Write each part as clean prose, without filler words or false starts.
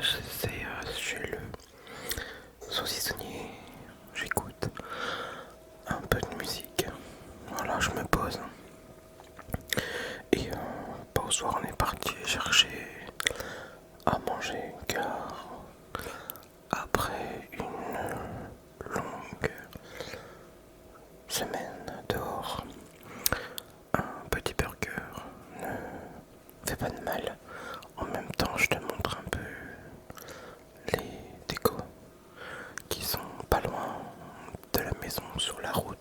chez le saucissonnier. J'écoute un peu de musique. Voilà, je me pose. Et au soir, on est parti chercher à manger car après une longue semaine dehors, un petit burger ne fait pas de mal. En même temps, je te montre un peu les décos qui sont pas loin de la maison sur la route.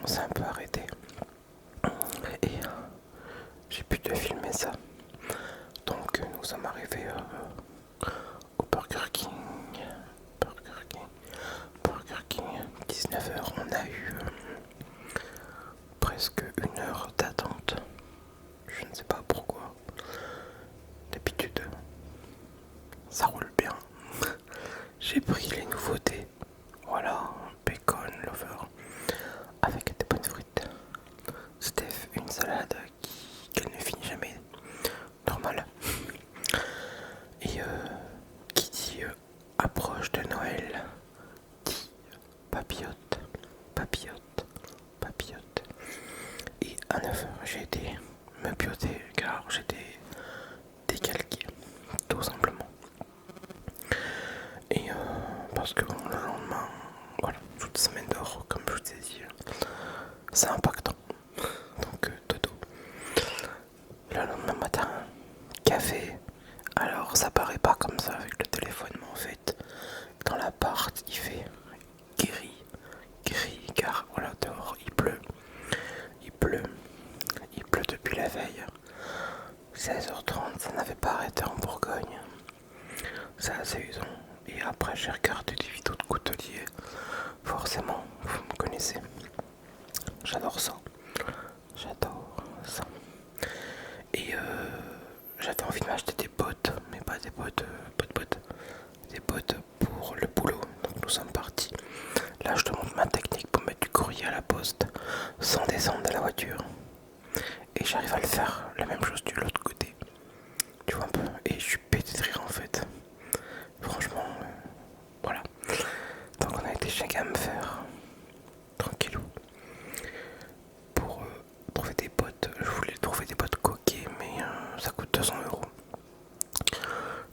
On s'est un peu arrêté et j'ai pu te filmer ça. Donc nous sommes arrivés au Burger King. Burger King, 19h. On a eu presque une heure d'attente. Je ne sais pas pourquoi. D'habitude, ça roule bien. J'ai pris les nouveautés. Voilà, bacon lover avec des bonnes frites. Steph, une salade qu'elle ne finit jamais. Normal. Et qui dit approche de Noël dit papillote, papillote, papillote. Et à 9h, j'ai été me pioter car j'étais décalqué, tout simplement. Et parce que bon, le lendemain, voilà, toute semaine d'or, comme je vous ai dit, c'est impactant. Donc dodo. Le lendemain matin, café. Alors ça paraît pas comme ça avec le téléphone, mais en fait, dans l'appart, il fait gris, gris, car voilà, dehors, il pleut. Il pleut. Il pleut depuis la veille. 16h30, ça n'avait pas arrêté en Bourgogne. C'est assez usant. Et après, j'ai regardé des vidéos de coutelier. Forcément, vous me connaissez. J'adore ça. J'adore ça. Et j'avais envie de m'acheter des bottes, mais pas des bottes, des bottes pour le boulot. Donc nous sommes partis. Là, je te montre ma technique pour mettre du courrier à la poste sans descendre de la voiture. Et j'arrive à le faire la même chose de l'autre côté. Tu vois un peu. Et je suis pété de rire en fait. Franchement, voilà. Donc on a été chez Gamfer, tranquillou, pour trouver des bottes. Je voulais trouver des bottes coquées, mais ça coûte 200 €.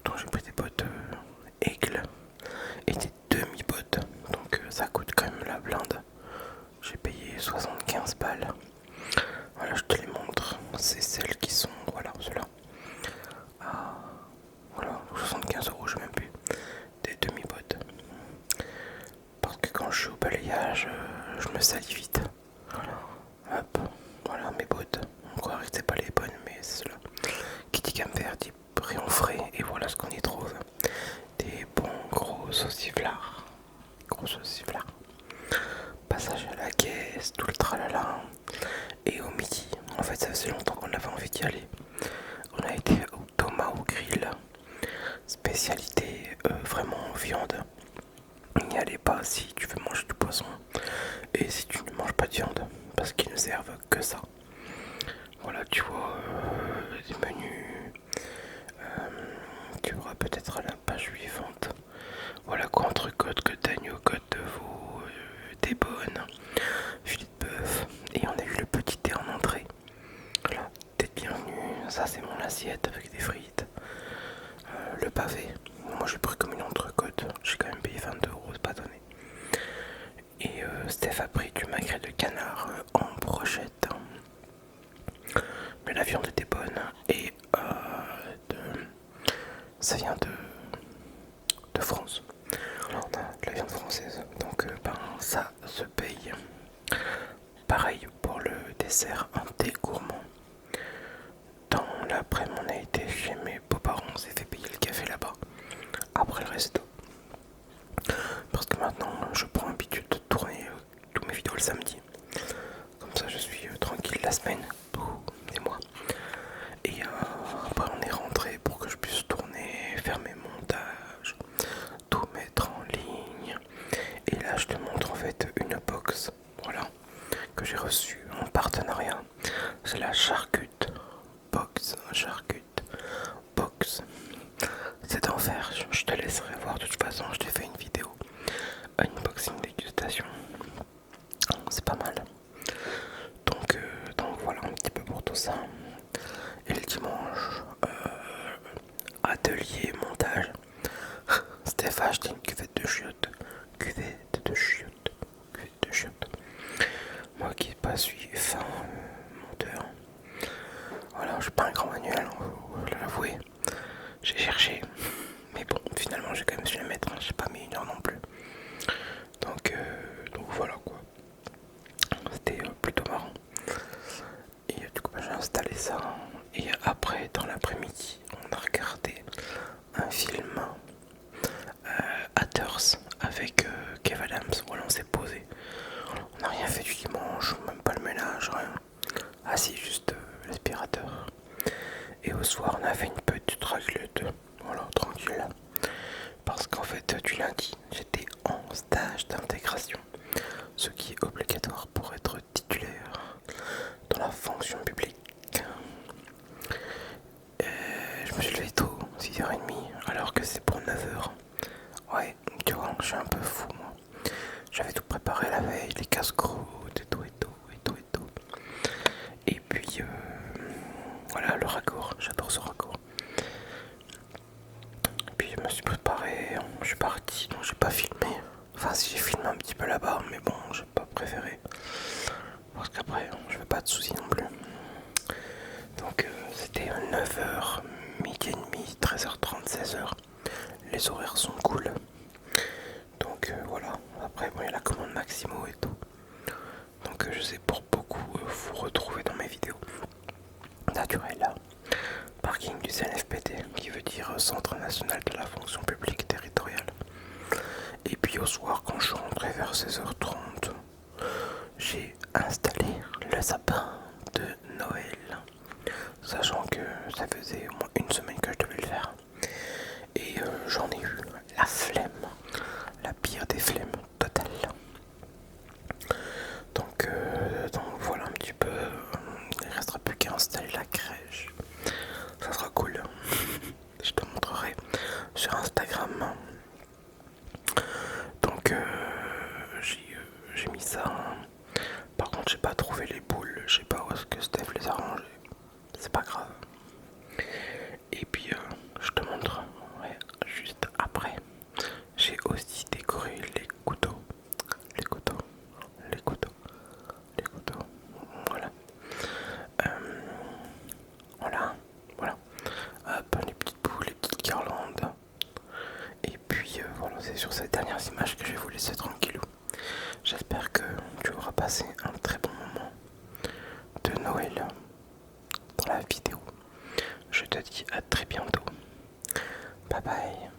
Donc j'ai pris des bottes aigle et des demi-bottes. Donc ça coûte quand même la blinde. J'ai payé 75 balles. Voilà, je te les montre. C'est celles qui sont, voilà, ceux-là. Ah, voilà, 75 €, je sais même plus. Des demi-bottes. Parce que quand je suis au balayage, je me salis vite. Voilà, hop, voilà mes bottes. On croirait que c'est pas les bonnes, mais c'est cela. Qui dit Gamfer dit rayon frais, et voilà ce qu'on y trouve. Des bons gros sauciflards. Gros sauciflards. Passage à la caisse, tout le tralala. Et au midi, en fait ça faisait longtemps qu'on avait envie d'y aller. On a été au Tomahawk Grill, spécialité vraiment viande. N'y allez pas si tu veux manger du poisson et si tu ne manges pas de viande, parce qu'ils ne servent que ça. Voilà, tu vois des menus. Tu auras peut-être à la page suivante. Voilà quoi, entrecôte, côte d'agneau, côte de veau, des bonnes, filet de bœuf. Et on a eu le petit thé en entrée. Voilà, t'es bienvenu. Ça c'est mon assiette avec des frites. Le pavé. Moi j'ai pris comme une entrecôte. J'ai quand même payé 22 €, c'est pas donné. Et Steph a pris du magret de canard en brochette. Mais la viande était bonne. Et ça vient de France. Alors on a de la viande française. Donc ben, ça se paye. Pareil pour le dessert, un thé gourmand. Dans l'après-midi, on a été chez mes beaux-parents, on s'est fait payer le café là-bas. Après le resto. Parce que maintenant, je prends l'habitude de tourner tous mes vidéos le samedi. Comme ça, je suis tranquille la semaine. Et moi. Et après, on est rentré pour que je puisse tourner, faire mes montages, tout mettre en ligne. Et là, je te montre en fait une box. Voilà. Que j'ai reçue en partenariat c'est d'enfer. Je te laisserai voir. De toute façon, je t'ai fait une vidéo unboxing dégustation. C'est pas mal. Donc voilà un petit peu pour tout ça. Et le dimanche, atelier montage. Steph a acheté une cuvette de chiottes. Cuvette de chiottes. Cuvette de chiottes. Moi qui pas suis fin monteur. Voilà, je suis pas un grand manuel, faut l'avouer. J'ai cherché. Mais bon, finalement j'ai quand même su la mettre. J'ai pas mis une heure non plus. Donc voilà quoi. C'était plutôt marrant. Et du coup j'ai installé ça. Et après dans l'après-midi on a regardé un film Hatters avec Kev Adams. Voilà, on s'est posé. On n'a rien fait du dimanche, même pas le ménage, rien. Ah si, juste l'aspirateur. Et au soir on a fait une petite raclette. Voilà, tranquille. Parce qu'en fait du lundi j'étais en stage d'intégration. Ce qui est obligatoire pour être titulaire dans la fonction publique. Je me suis levé tôt, 6h30, alors que c'est pour 9h. Ouais, tu vois, je suis un peu fou moi. J'avais tout préparé la veille, les casse-croûtes et tout et tout et tout et tout. Et puis voilà le raccord, j'adore ce raccord. Et puis je me suis préparé, je suis parti, donc j'ai pas filmé. Enfin si j'ai filmé un petit peu là-bas, mais bon, j'ai pas préféré. Parce qu'après, je veux pas de soucis non plus. Donc c'était 9h, midi et demi, 13h30, 16h. Les horaires sont cool. Donc voilà, après bon, il y a la commande Maximo et tout. Donc je sais pour beaucoup vous retrouver dans mes vidéos. Naturel, parking du CNFPT, qui veut dire Centre National de la Fonction Publique Territoriale. Et puis au soir, quand je suis rentré vers 16h30, j'ai installé le sapin de Noël. Sachant que ça faisait au moins une semaine que je devais le faire. Et j'en ai eu la flemme, la pire des flemmes totale. Donc voilà un petit peu. Il ne restera plus qu'à installer la crèche. Ça sera cool. Je te montrerai sur Instagram. Donc j'ai mis ça. Par contre j'ai pas trouvé les boules. Je sais pas où est-ce que Steph les a rangées. C'est pas grave. Et puis je te montre juste après. J'ai aussi décoré les couteaux. Les couteaux. Les couteaux. Les couteaux. Voilà. Voilà. Hop, les petites boules, les petites guirlandes. Et puis voilà, c'est sur ces dernières images que je vais vous laisser tranquillou. J'espère que tu auras passé un très bon moment de Noël dans la vidéo. Je te dis à très bientôt. Bye bye.